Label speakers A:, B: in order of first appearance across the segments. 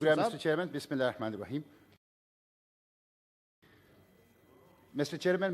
A: Mr. Chairman, Bismillahirrahmanirrahim. Mr. Chairman,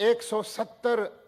A: 170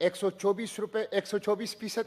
A: 124%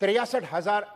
A: 63,000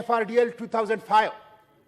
A: FRDL 2005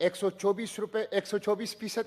A: 124%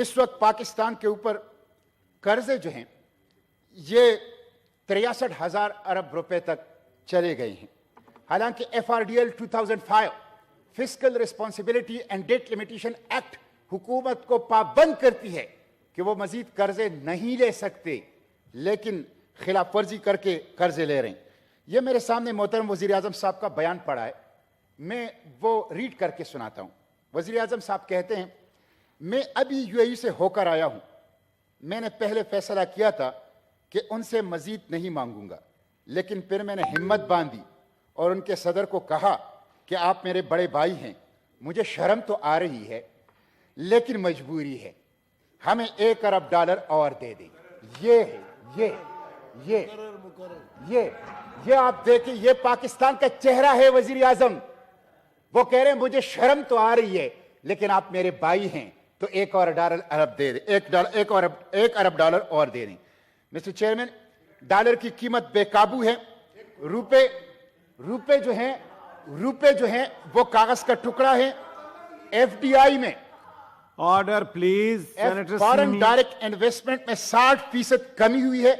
A: اس وقت پاکستان کے اوپر قرضے جو ہیں یہ 63,000 ارب روپے تک چلے گئے ہیں، حالانکہ FRDL 2005 fiscal responsibility and debt limitation act حکومت کو پابند کرتی ہے کہ وہ مزید قرضے نہیں لے سکتے، لیکن خلاف ورزی کر کے قرضے لے رہے ہیں۔ یہ میرے سامنے محترم وزیر اعظم صاحب کا بیان پڑا ہے، میں وہ ریڈ کر کے سناتا ہوں۔ وزیر اعظم صاحب کہتے ہیں، میں ابھی UAE سے ہو کر آیا ہوں، میں نے پہلے فیصلہ کیا تھا کہ ان سے مزید نہیں مانگوں گا، لیکن پھر میں نے ہمت باندھی اور ان کے صدر کو کہا کہ آپ میرے بڑے بھائی ہیں، مجھے شرم تو آ رہی ہے لیکن مجبوری ہے، ہمیں $1 ارب اور دے دیں۔ یہ آپ دیکھیں، یہ پاکستان کا چہرہ ہے وزیر اعظم، وہ کہہ رہے ہیں مجھے شرم تو آ رہی ہے لیکن آپ میرے بھائی ہیں تو $1 ارب دے دیں، $1 ارب اور دے دیں۔ مسٹر چیئرمین، ڈالر کی قیمت بے قابو ہے، روپے جو ہیں وہ کاغذ کا ٹکڑا ہے۔ FDI میں
B: order please senator
A: foreign
B: semi.
A: Direct investment میں 60% کمی ہوئی ہے،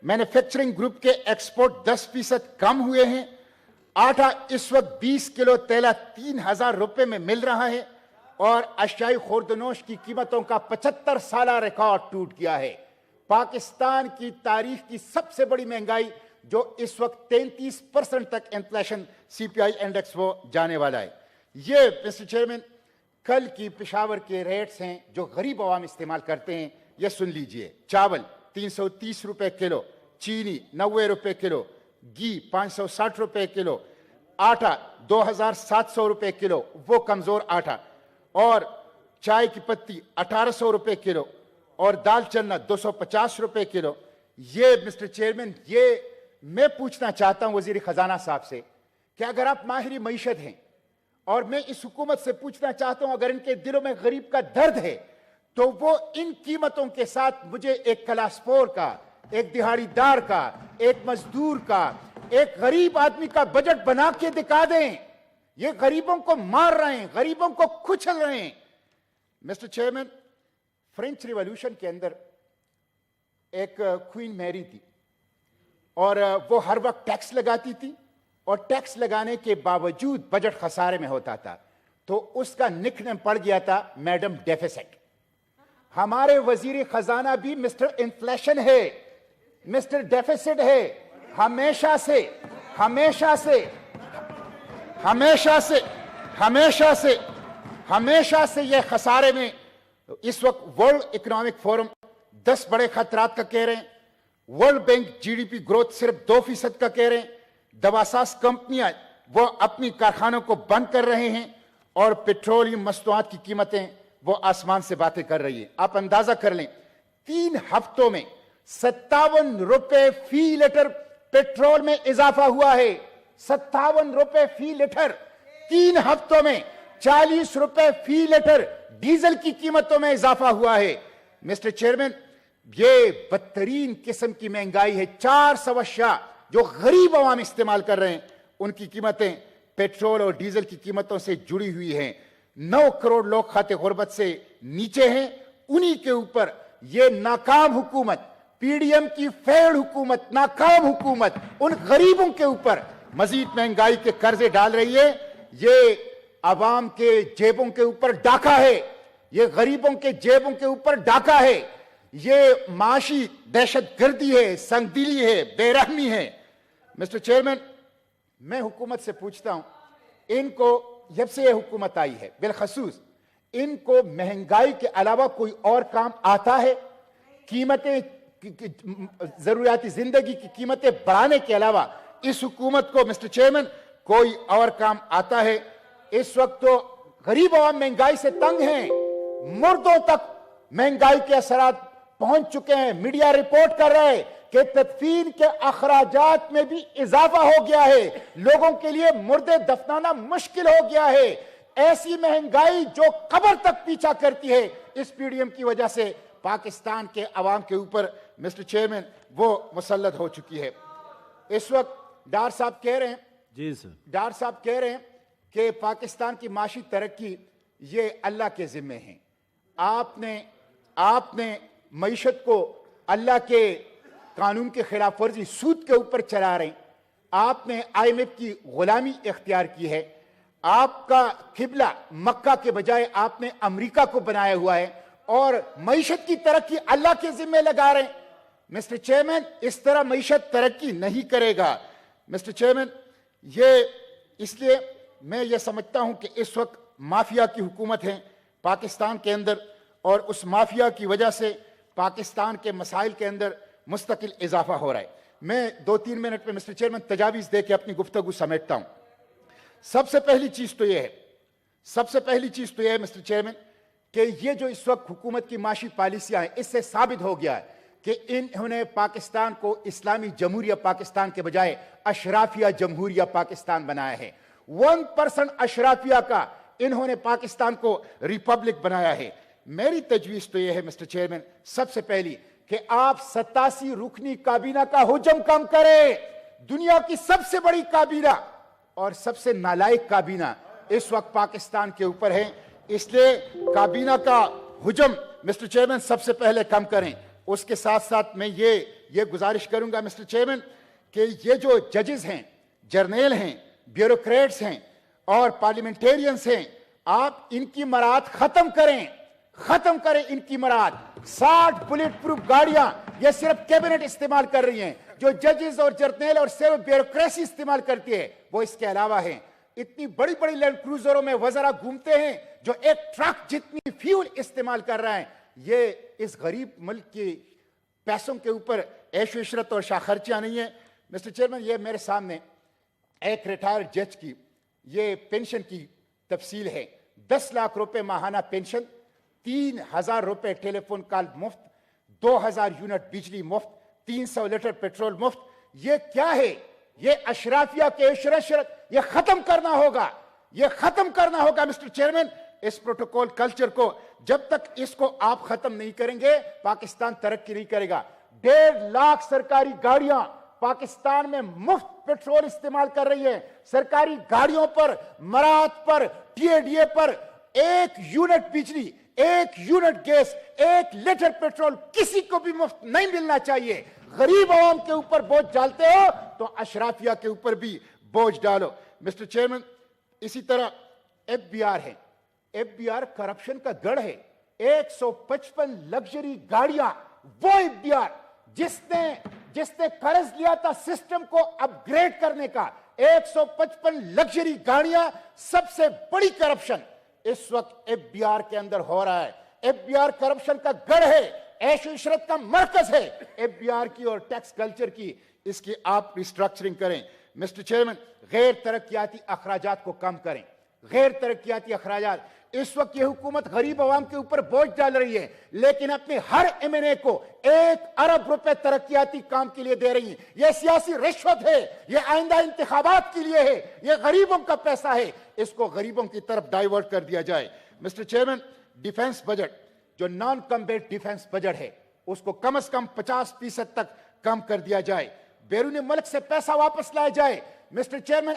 A: مینوفیکچرنگ گروپ کے ایکسپورٹ 10% کم ہوئے ہیں، آٹا اس وقت 20 کلو تیلہ 3,000 روپے میں مل رہا ہے، اور اشیائی خوردنوش کی قیمتوں کا 75 سالہ ریکارڈ ٹوٹ گیا ہے۔ پاکستان کی تاریخ کی سب سے بڑی مہنگائی جو اس وقت 33% تک انفلیشن CPI انڈیکس وہ جانے والا ہے۔ یہ مسٹر چیئرمین کل کی پشاور کے ریٹس ہیں جو غریب عوام استعمال کرتے ہیں، یہ سن لیجئے۔ چاول 330 روپے کلو، چینی 90 روپے کلو، گھی 560 روپے کلو، آٹا 2,700 روپے کلو وہ کمزور آٹا، اور چائے کی پتی 1,800 روپے کلو، اور دال چنا 250 روپے کلو۔ یہ مسٹر چیئرمین، یہ میں پوچھنا چاہتا ہوں وزیر خزانہ صاحب سے کہ اگر آپ ماہر معیشت ہیں، اور میں اس حکومت سے پوچھنا چاہتا ہوں اگر ان کے دلوں میں غریب کا درد ہے تو وہ ان قیمتوں کے ساتھ مجھے ایک کلاس 4 کا، ایک دہاڑی دار کا، ایک مزدور کا، ایک غریب آدمی کا بجٹ بنا کے دکھا دیں۔ یہ غریبوں کو مار رہے ہیں، غریبوں کو کچل رہے ہیں۔ مسٹر چیئرمین، فرینچ ریولوشن کے اندر ایک کوئین میری تھی، اور وہ ہر وقت ٹیکس لگاتی تھی، اور ٹیکس لگانے کے باوجود بجٹ خسارے میں ہوتا تھا، تو اس کا نک نیم پڑ گیا تھا میڈم ڈیفیسٹ۔ ہمارے وزیر خزانہ بھی مسٹر انفلیشن ہے، مسٹر ڈیفیسٹ ہے، ہمیشہ سے یہ خسارے میں۔ اس وقت ورلڈ اکنامک فورم 10 بڑے خطرات کا کہہ رہے ہیں، ورلڈ بینک GDP گروتھ صرف 2% کا کہہ رہے ہیں، دواساز کمپنیاں وہ اپنی کارخانوں کو بند کر رہے ہیں، اور پیٹرولیم مصنوعات کی قیمتیں وہ آسمان سے باتیں کر رہی ہیں۔ آپ اندازہ کر لیں 3 ہفتوں میں 57 روپے فی لیٹر پیٹرول میں اضافہ ہوا ہے، 57 روپے فی لیٹر۔ 3 ہفتوں میں 40 روپے فی لیٹر ڈیزل کی قیمتوں میں اضافہ ہوا ہے۔ مسٹر چیئرمین، یہ بدترین قسم کی مہنگائی ہے۔ 400 اشیاء جو غریب عوام استعمال کر رہے ہیں ان کی قیمتیں پیٹرول اور ڈیزل کی قیمتوں سے جڑی ہوئی ہیں۔ 9 کروڑ لوگ خاتے غربت سے نیچے ہیں، انہی کے اوپر یہ ناکام حکومت، PDM کی فیلڈ حکومت، ناکام حکومت ان غریبوں کے اوپر مزید مہنگائی کے قرضے ڈال رہی ہے۔ یہ عوام کے جیبوں کے اوپر ڈاکہ ہے، یہ غریبوں کے جیبوں کے اوپر ڈاکہ ہے، یہ معاشی دہشت گردی ہے، سنگ دلی ہے، بے رحمی ہے۔ مسٹر چیئرمین، میں حکومت سے پوچھتا ہوں، ان کو جب سے یہ حکومت آئی ہے بالخصوص ان کو مہنگائی کے علاوہ کوئی اور کام آتا ہے؟ قیمتیں، ضروریاتی زندگی کی قیمتیں بڑھانے کے علاوہ اس حکومت کو مسٹر چیئرمین کوئی اور کام آتا ہے؟ اس وقت تو غریب عوام مہنگائی سے تنگ ہیں، مردوں تک مہنگائی کے اثرات پہنچ چکے ہیں۔ میڈیا رپورٹ کر رہے ہیں کہ تدفین کے اخراجات میں بھی اضافہ ہو گیا ہے، لوگوں کے لیے مردے دفنانا مشکل ہو گیا ہے۔ ایسی مہنگائی جو قبر تک پیچھا کرتی ہے، اس PDM کی وجہ سے پاکستان کے عوام کے اوپر مسٹر چیئرمین وہ مسلط ہو چکی ہے۔ اس وقت ڈار صاحب کہہ رہے ہیں،
B: جی سر،
A: ڈار صاحب کہہ رہے ہیں کہ پاکستان کی معاشی ترقی یہ اللہ کے ذمے ہیں۔ آپ نے آپ نے معیشت کو اللہ کے قانون کے خلاف ورزی سود کے اوپر چلا رہے ہیں. آپ نے IMF کی غلامی اختیار کی ہے. آپ کا قبلہ مکہ کے بجائے آپ نے امریکہ کو بنایا ہوا ہے اور معیشت کی ترقی اللہ کے ذمہ لگا رہے ہیں. مسٹر چیئرمین, اس طرح معیشت ترقی نہیں کرے گا. مسٹر چیئرمین, یہ اس لیے میں یہ سمجھتا ہوں کہ اس وقت مافیا کی حکومت ہے پاکستان کے اندر, اور اس مافیا کی وجہ سے پاکستان کے مسائل کے اندر مستقل اضافہ ہو رہا ہے. میں 2-3 منٹ میں مسٹر چیئرمین تجاویز دے کے اپنی گفتگو سمیٹتا ہوں. سب سے پہلی چیز تو یہ ہے مسٹر چیئرمین کہ یہ جو اس وقت حکومت کی معاشی پالیسیاں ہیں, اس سے ثابت ہو گیا ہے کہ انہوں نے پاکستان کو اسلامی جمہوریہ پاکستان کے بجائے اشرافیہ جمہوریہ پاکستان بنایا ہے. 1% اشرافیہ کا انہوں نے پاکستان کو ریپبلک بنایا ہے. میری تجویز تو یہ ہے مسٹر چیئرمین, سب سے پہلی کہ آپ 87 رکنی کابینہ کا حجم کم کریں. دنیا کی سب سے بڑی کابینہ اور سب سے نالائق کابینہ اس وقت پاکستان کے اوپر ہے. اس لیے کابینہ کا حجم مسٹر چیئرمین سب سے پہلے کم کریں. اس کے ساتھ ساتھ میں یہ گزارش کروں گا مسٹر چیئرمین کہ یہ جو ججز ہیں, جرنیل ہیں, بیوروکریٹس ہیں اور پارلیمنٹیرینز ہیں, آپ ان کی مراد ختم کریں ان کی مراد. 60 بلٹ پروف گاڑیاں یہ صرف کیبنٹ استعمال کر رہی ہیں, جو ججز اور جرنیل اور صرف بیوروکریسی استعمال کرتی ہے وہ اس کے علاوہ ہیں. اتنی بڑی بڑی لینڈ کروزروں میں وزراء گھومتے ہیں جو ایک ٹرک جتنی فیول استعمال کر رہا ہے. یہ اس غریب ملک کی پیسوں کے اوپر عیش و عشرت اور شاخرچیاں نہیں ہیں. مسٹر چیئرمین, یہ میرے سامنے ایک ریٹائرڈ جج کی یہ پینشن کی تفصیل ہے. 10 لاکھ روپے ماہانہ پینشن, 3,000 روپے ٹیلی فون کال مفت, 2,000 یونٹ بجلی مفت, 300 لیٹر پیٹرول مفت. یہ کیا ہے؟ یہ اشرافیہ کے عیش و عشرت, یہ ختم کرنا ہوگا مسٹر چیئرمین. اس پروٹوکول کلچر کو جب تک اس کو آپ ختم نہیں کریں گے پاکستان ترقی نہیں کرے گا. 1.5 لاکھ سرکاری گاڑیاں پاکستان میں مفت پیٹرول استعمال کر رہی ہیں. سرکاری گاڑیوں پر, مراد پر, TADA پر 1 یونٹ بجلی, 1 یونٹ گیس, 1 لیٹر پیٹرول کسی کو بھی مفت نہیں ملنا چاہیے. غریب عوام کے اوپر بوجھ ڈالتے ہو تو اشرافیہ کے اوپر بھی بوجھ ڈالو. مسٹر چیئرمین, اسی طرح FBR ہے. FBR کرپشن کا گڑھ ہے. 155 لگژری گاڑیاں, وہ FBR جس نے قرض لیا تھا سسٹم کو اپ گریڈ کرنے کا, 155 لگژری گاڑیاں, سب سے بڑی کرپشن اس وقت FBR کے اندر ہو رہا ہے. FBR کرپشن کا گڑھ ہے, عیش و عشرت کا مرکز ہے. FBR کی اور ٹیکس کلچر کی, اس کی آپ ریسٹرکچرنگ کریں. مسٹر چیئرمین, غیر ترقیاتی اخراجات کو کم کریں. غیر ترقیاتی اخراجات, اس وقت یہ حکومت غریب عوام کے اوپر بوجھ ڈال رہی ہے لیکن اپنے ہر MNA کو 1 ارب روپے ترقیاتی کام کے لیے دے رہی ہیں. یہ سیاسی رشوت ہے, یہ آئندہ انتخابات کے لیے ہے, یہ غریبوں کا پیسہ ہے, اس کو غریبوں کی طرف ڈائیورٹ کر دیا جائے. مسٹر چیئرمین, ڈیفنس بجٹ جو نان کمبیٹ ڈیفنس بجٹ ہے اس کو کم از کم 50% تک کم کر دیا جائے. بیرون ملک سے پیسہ واپس لایا جائے. مسٹر چیئرمین,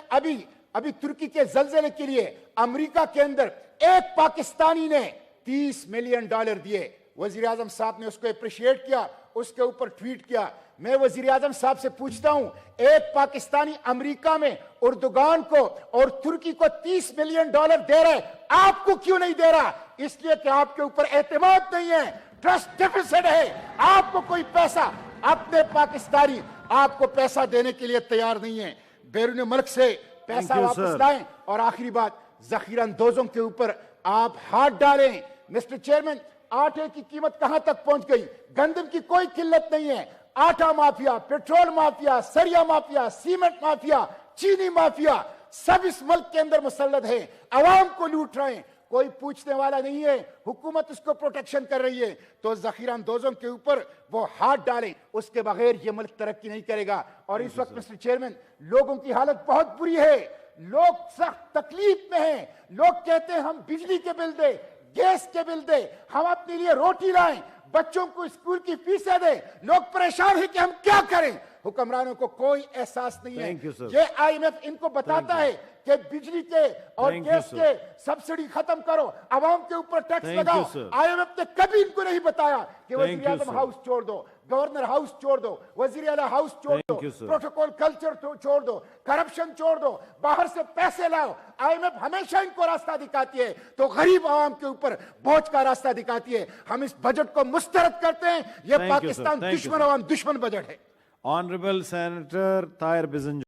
A: ابھی ترکی کے زلزلے کے لیے امریکہ کے اندر ایک پاکستانی نے $30 ملین دیے. وزیر اعظم صاحب نے اس کو اپریشیٹ کیا, اس کے اوپر ٹویٹ کیا. میں وزیر اعظم صاحب سے پوچھتا ہوں, ایک پاکستانی امریکہ میں اردوغان کو اور ترکی کو $30 ملین دے رہے, آپ کو کیوں نہیں دے رہا؟ اس لیے کہ آپ کے اوپر اعتماد نہیں ہے, ٹرسٹ ڈیفیسٹ ہے. آپ کو کوئی پیسہ, اپنے پاکستانی آپ کو پیسہ دینے کے لیے تیار نہیں ہے. بیرون ملک سے پیسہ واپس لائیں. اور آخری بات, ذخیرہ اندوزوں کے اوپر آپ ہاتھ ڈالیں. مسٹر چیئرمین, آٹے کی قیمت کہاں تک پہنچ گئی؟ گندم کی کوئی قلت نہیں ہے. آٹا مافیا, پیٹرول مافیا, سریا مافیا, سیمنٹ مافیا, چینی مافیا, سب اس ملک کے اندر مسلط ہیں, عوام کو لوٹ رہے ہیں. کوئی پوچھنے والا نہیں ہے, حکومت اس کو پروٹیکشن کر رہی ہے. تو ذخیرہ اندوزوں کے اوپر وہ ہاتھ ڈالیں, اس کے بغیر یہ ملک ترقی نہیں کرے گا. اور اس وقت مسٹر چیئرمین, لوگوں کی حالت بہت بری ہے, لوگ سخت تکلیف میں ہیں. لوگ کہتے ہیں ہم بجلی کے بل دیں, گیس کے بل دیں, ہم اپنے لیے روٹی لائیں. بچوں کو اسکول کی فیسیں دیں. لوگ پریشان ہیں کہ ہم کیا کریں. حکمرانوں کو کوئی احساس نہیں
B: Thank you,
A: ہے.
B: sir.
A: یہ آئی ایم ایف ان کو بتاتا ہے کہ بجلی کے اور
B: Thank you,
A: گیس
B: sir.
A: کے سبسڈی ختم کرو, عوام کے اوپر ٹیکس
B: Thank
A: لگاؤ.
B: you, sir.
A: I M F نے کبھی ان کو نہیں بتایا کہ
B: Thank
A: وزیر
B: you,
A: اعظم
B: sir.
A: ہاؤس چھوڑ دو, گورنر ہاؤس چھوڑ دو, وزیر اعلیٰ ہاؤس چھوڑ دو,
B: Thank you, sir.
A: Protocol culture چھوڑ دو, کرپشن چھوڑ دو, باہر سے پیسے لاؤ. آئی ایم ایف ہمیشہ ان کو راستہ دکھاتی ہے تو غریب عوام کے اوپر بوجھ کا راستہ دکھاتی ہے. ہم اس بجٹ کو مسترد کرتے ہیں. یہ
B: Thank you, sir.
A: Pakistan
B: Thank you,
A: دشمن
B: sir.
A: عوام دشمن بجٹ ہے.
B: Honorable Senator Tahir Bizanjo.